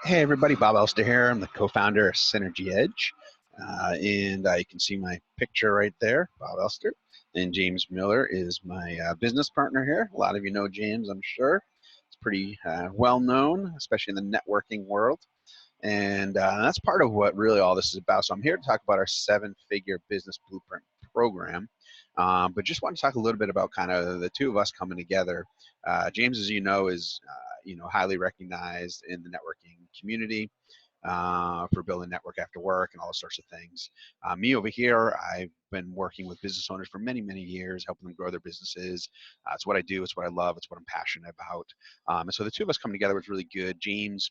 Hey everybody, Bob Elster here. I'm the co-founder of Synergy Edge. And you can see my picture right there, Bob Elster. And James Miller is my business partner here. A lot of you know James, I'm sure. It's pretty well known, especially in the networking world. And that's part of what really all this is about. So I'm here to talk about our seven-figure business blueprint program. But just want to talk a little bit about kind of the two of us coming together. James, as you know, is highly recognized in the networking community for building network after work and all those sorts of things. Me over here, I've been working with business owners for many, many years, helping them grow their businesses. It's what I do. It's what I love. It's what I'm passionate about. And so the two of us coming together was really good. James,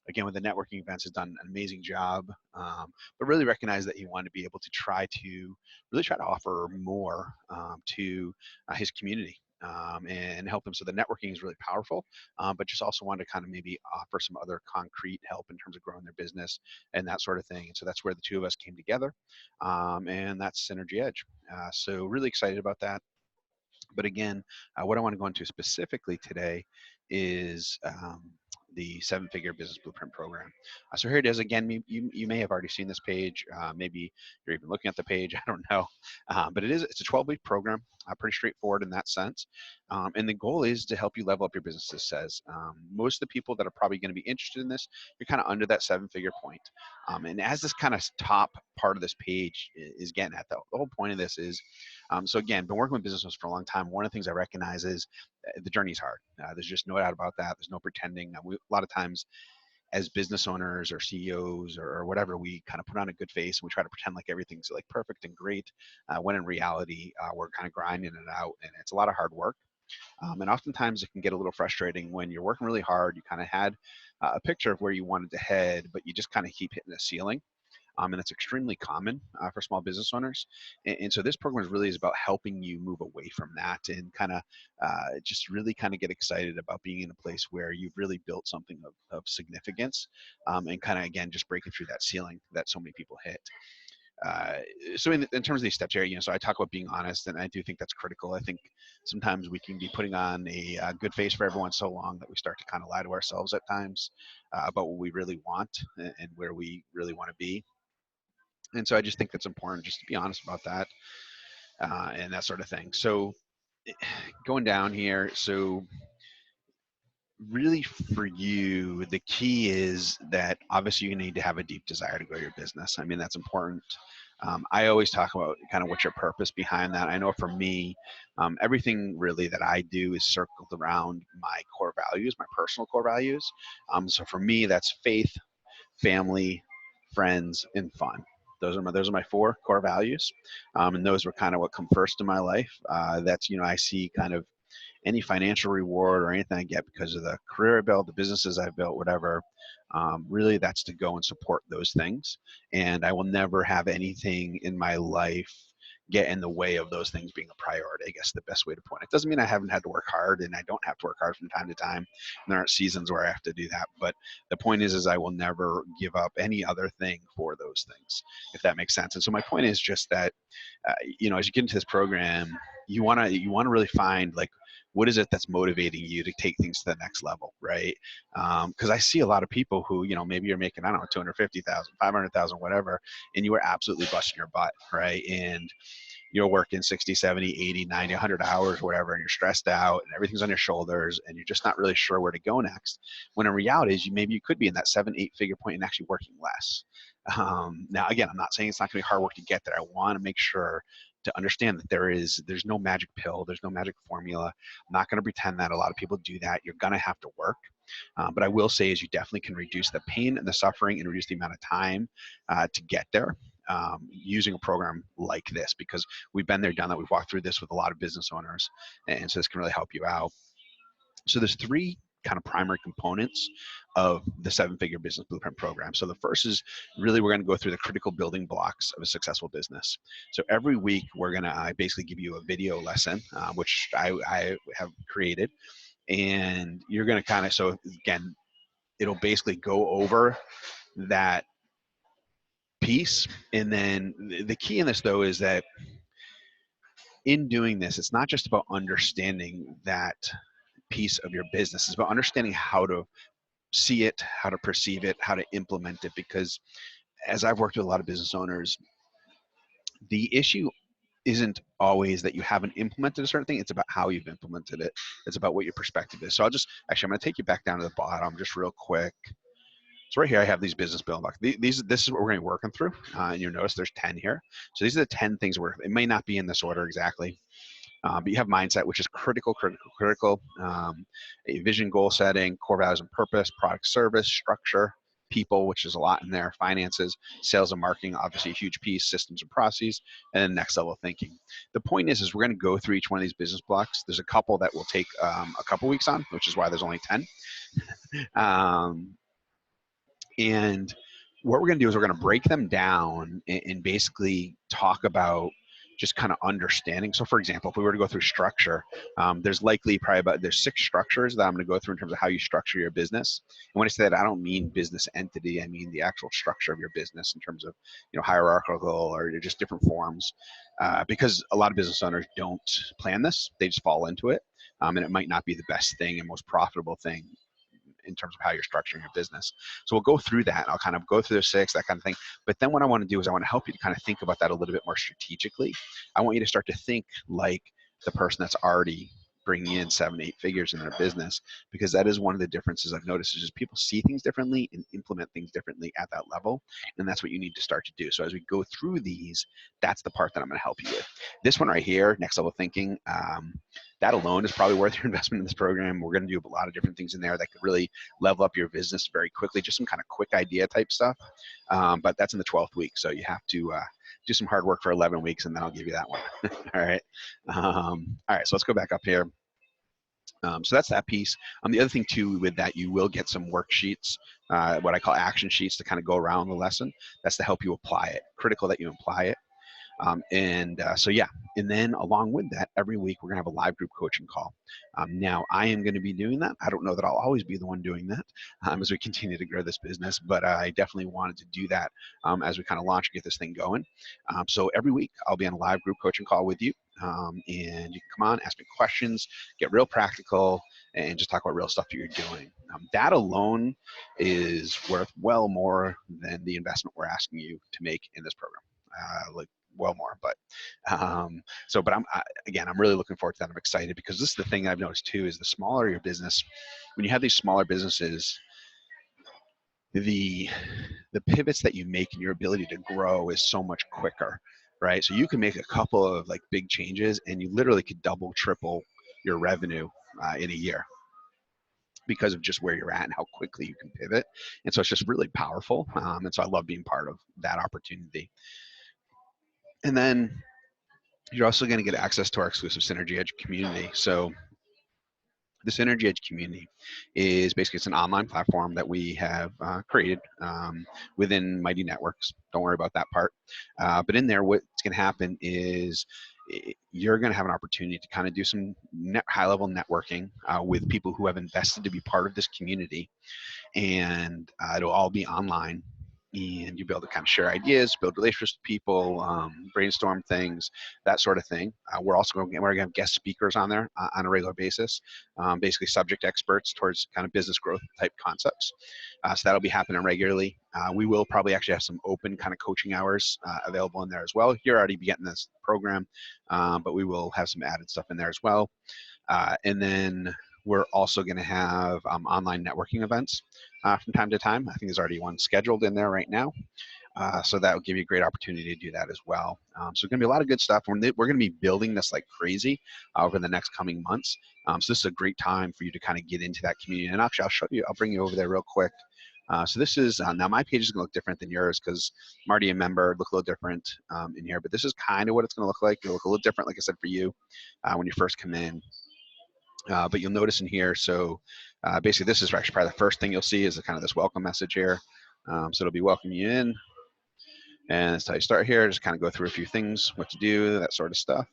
again, with the networking events, has done an amazing job, but really recognized that he wanted to be able to really try to offer more to his community. And help them. So the networking is really powerful, but just also wanted to kind of maybe offer some other concrete help in terms of growing their business and that sort of thing. And so that's where the two of us came together, and that's Synergy Edge. So really excited about that. But again, what I want to go into specifically today is the seven-figure business blueprint program. So here it is again. You may have already seen this page. Maybe you're even looking at the page. I don't know, but it's a 12-week program. Pretty straightforward in that sense. And the goal is to help you level up your business. This says most of the people that are probably going to be interested in this, you're kind of under that seven-figure point. And as this kind of top part of this page is getting at, the whole point of this is, so again, been working with businesses for a long time. One of the things I recognize is the journey is hard. There's just no doubt about that. There's no pretending. A lot of times as business owners or CEOs or whatever, we kind of put on a good face and we try to pretend like everything's like perfect and great, when in reality, we're kind of grinding it out, and it's a lot of hard work. And oftentimes it can get a little frustrating when you're working really hard. You kind of had a picture of where you wanted to head, but you just kind of keep hitting a ceiling. And it's extremely common for small business owners. And so this program is really about helping you move away from that and kind of just really kind of get excited about being in a place where you've really built something of significance, and kind of, again, just breaking through that ceiling that so many people hit. Uh, so in terms of these steps here, so I talk about being honest, and I do think that's critical. I think sometimes we can be putting on a good face for everyone so long that we start to kind of lie to ourselves at times about what we really want and where we really want to be. And so I just think that's important, just to be honest about that, and that sort of thing. So going down here, so really for you, the key is that obviously you need to have a deep desire to grow your business. I mean, that's important. I always talk about kind of what's your purpose behind that. I know for me, everything really that I do is circled around my core values, my personal core values. So for me, that's faith, family, friends, and fun. Those are my four core values, and those were kind of what come first in my life. That's I see kind of any financial reward or anything I get because of the career I built, the businesses I've built, whatever. Really, that's to go and support those things, and I will never have anything in my life get in the way of those things being a priority. I guess the best way to point it. Doesn't mean I haven't had to work hard, and I don't have to work hard from time to time. And there aren't seasons where I have to do that, but the point is I will never give up any other thing for those things, if that makes sense. And so my point is just that, as you get into this program, you wanna really find, like, what is it that's motivating you to take things to the next level, right? Because I see a lot of people who, maybe you're making, I don't know, 250,000, 500,000, whatever, and you are absolutely busting your butt, right? And you're working 60, 70, 80, 90, 100 hours, whatever, and you're stressed out and everything's on your shoulders and you're just not really sure where to go next. When in reality is maybe you could be in that 7, 8 figure point and actually working less. Now, again, I'm not saying it's not going to be hard work to get there. I want to make sure to understand that there's no magic pill, there's no magic formula. I'm not going to pretend that. A lot of people do that. You're going to have to work. But I will say is you definitely can reduce the pain and the suffering and reduce the amount of time to get there, using a program like this, because we've been there, done that. We've walked through this with a lot of business owners, and so this can really help you out. So there's three kind of primary components of the seven-figure business blueprint program. So the first is really we're going to go through the critical building blocks of a successful business. So every week we're going to basically give you a video lesson, which I have created, and you're going to kind of, so again, it'll basically go over that piece. And then the key in this, though, is that in doing this, it's not just about understanding that piece of your business. It's about understanding how to see it, how to perceive it, how to implement it. Because as I've worked with a lot of business owners, the issue isn't always that you haven't implemented a certain thing. It's about how you've implemented it. It's about what your perspective is. So I'm going to take you back down to the bottom just real quick. So right here, I have these business building blocks. This is what we're going to be working through. And you'll notice there's 10 here. So these are the 10 things it may not be in this order exactly. But you have mindset, which is critical. A vision, goal setting, core values and purpose, product, service, structure, people, which is a lot in there, finances, sales and marketing, obviously a huge piece, systems and processes, and then next level thinking. The point is we're going to go through each one of these business blocks. There's a couple that will take a couple weeks on, which is why there's only 10. And what we're going to do is we're going to break them down and basically talk about just kind of understanding. So for example, if we were to go through structure, there's there's 6 structures that I'm going to go through in terms of how you structure your business. And when I say that, I don't mean business entity. I mean the actual structure of your business in terms of, hierarchical or just different forms. Because a lot of business owners don't plan this. They just fall into it. And it might not be the best thing and most profitable thing in terms of how you're structuring your business. So we'll go through that. I'll kind of go through the 6, that kind of thing. But then what I want to do is I want to help you to kind of think about that a little bit more strategically. I want you to start to think like the person that's already bringing in 7, 8 figures in their business, because that is one of the differences I've noticed is just people see things differently and implement things differently at that level. And that's what you need to start to do. So as we go through these, that's the part that I'm going to help you with. This one right here, next level thinking, that alone is probably worth your investment in this program. We're going to do a lot of different things in there that could really level up your business very quickly, just some kind of quick idea type stuff. But that's in the 12th week. So you have to do some hard work for 11 weeks and then I'll give you that one. All right. All right. So let's go back up here. So that's that piece. The other thing too with that, you will get some worksheets, what I call action sheets to kind of go around the lesson. That's to help you apply it. Critical that you apply it. So yeah, and then along with that, every week we're gonna have a live group coaching call. Now I am gonna be doing that. I don't know that I'll always be the one doing that as we continue to grow this business, but I definitely wanted to do that as we kind of launch and get this thing going. So every week I'll be on a live group coaching call with you, and you can come on, ask me questions, get real practical, and just talk about real stuff that you're doing. That alone is worth well more than the investment we're asking you to make in this program. Well more, but I'm really looking forward to that. I'm excited because this is the thing I've noticed too, is the smaller your business, when you have these smaller businesses, the pivots that you make and your ability to grow is so much quicker, right? So you can make a couple of like big changes and you literally could double, triple your revenue in a year because of just where you're at and how quickly you can pivot. And so it's just really powerful. And so I love being part of that opportunity. And then you're also going to get access to our exclusive Synergy Edge community. So the Synergy Edge community is basically, it's an online platform that we have created within Mighty Networks. Don't worry about that part. But in there, what's going to happen is you're going to have an opportunity to kind of do some high-level networking with people who have invested to be part of this community. And it'll all be online. And you'll be able to kind of share ideas, build relationships with people, brainstorm things, that sort of thing. We're going to have guest speakers on there on a regular basis, basically subject experts towards kind of business growth type concepts. So that'll be happening regularly. We will probably actually have some open kind of coaching hours available in there as well. You're already getting this program, but we will have some added stuff in there as well. And then we're also going to have online networking events from time to time. I think there's already one scheduled in there right now. So that will give you a great opportunity to do that as well. So there's going to be a lot of good stuff. We're going to be building this like crazy over the next coming months. So this is a great time for you to kind of get into that community. And actually, I'll bring you over there real quick. So this is, now my page is going to look different than yours because I'm already a member, look a little different in here. But this is kind of what it's going to look like. It'll look a little different, like I said, for you when you first come in. But you'll notice in here, so basically this is actually probably the first thing you'll see is kind of this welcome message here. So it'll be welcoming you in. And that's how you start here, just kind of go through a few things, what to do, that sort of stuff.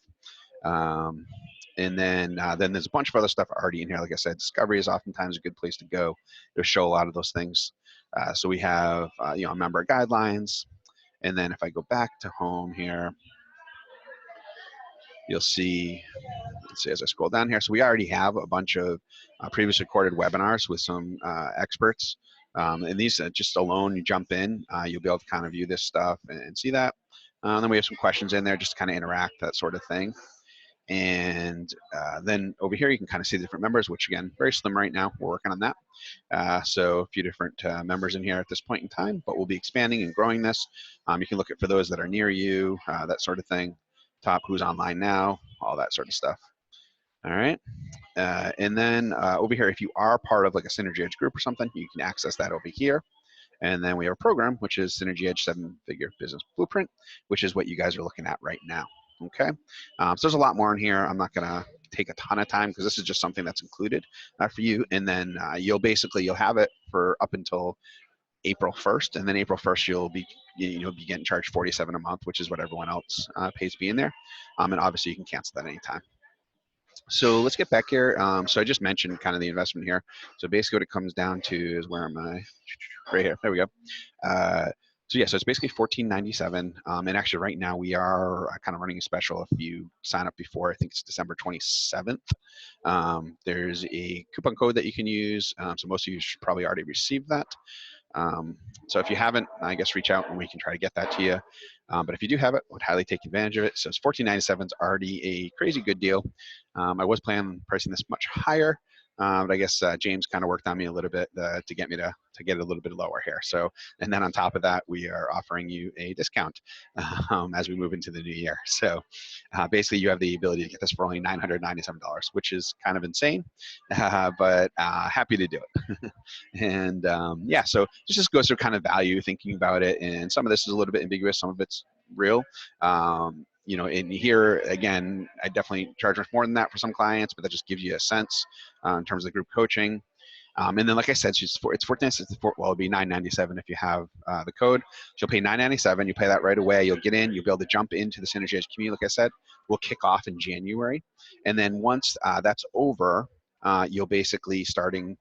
And then there's a bunch of other stuff already in here. Like I said, discovery is oftentimes a good place to go to show a lot of those things. So we have, member guidelines. And then if I go back to home here, you'll see, let's see as I scroll down here. So we already have a bunch of previous recorded webinars with some experts. And these just alone, you jump in, you'll be able to kind of view this stuff and see that. Then we have some questions in there just to kind of interact, that sort of thing. And then over here, you can kind of see the different members, which again, very slim right now. We're working on that. So a few different members in here at this point in time, but we'll be expanding and growing this. You can look at for those that are near you, that sort of thing. Top who's online now, all that sort of stuff. All right. And then over here, if you are part of like a Synergy Edge group or something, you can access that over here. And then we have a program, which is Synergy Edge 7-Figure Business Blueprint, which is what you guys are looking at right now. Okay. So there's a lot more in here. I'm not going to take a ton of time because this is just something that's included for you. And then you'll have it for up until April 1st, and then April 1st you'll be getting charged $47 a month, which is what everyone else pays to be in there. And obviously you can cancel that anytime. So let's get back here. So I just mentioned kind of the investment here. So basically what it comes down to is, where am I? Right here. There we go. So yeah, so it's basically $14.97. And actually right now we are kind of running a special. If you sign up before, I think it's December 27th, there's a coupon code that you can use. So most of you should probably already receive that. So if you haven't, I guess reach out and we can try to get that to you. But if you do have it, I would highly take advantage of it. So it's $14.97 is already a crazy good deal. I was planning on pricing this much higher, but I guess James kind of worked on me a little bit to get me to get it a little bit lower here. So, and then on top of that, we are offering you a discount as we move into the new year. So basically you have the ability to get this for only $997, which is kind of insane, but happy to do it. And yeah, so just goes through kind of value, thinking about it. And some of this is a little bit ambiguous, some of it's real. In here, again, I definitely charge much more than that for some clients, but that just gives you a sense in terms of group coaching. And then, like I said, it's $14.97. Well, it'll be $9.97 if you have the code. So you'll pay $9.97. You pay that right away. You'll get in. You'll be able to jump into the Synergy Edge community. Like I said, we'll kick off in January. And then once that's over, you'll basically, starting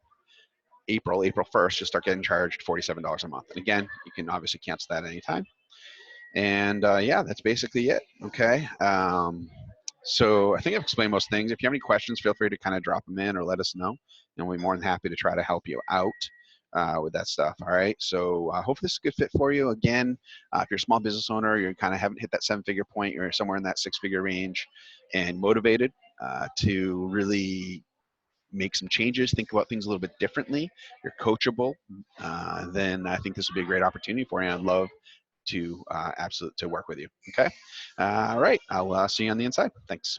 April 1st, you'll start getting charged $47 a month. And again, you can obviously cancel that anytime. And yeah, that's basically it. Okay. So I think I've explained most things. If you have any questions, feel free to kind of drop them in or let us know, and we'll be more than happy to try to help you out with that stuff. All right. So hopefully this is a good fit for you. Again, if you're a small business owner, you kind of haven't hit that 7-figure point, you're somewhere in that 6-figure range, and motivated to really make some changes, think about things a little bit differently, you're coachable, then I think this would be a great opportunity for you. I'd love to to work with you. Okay. All right. I'll see you on the inside. Thanks.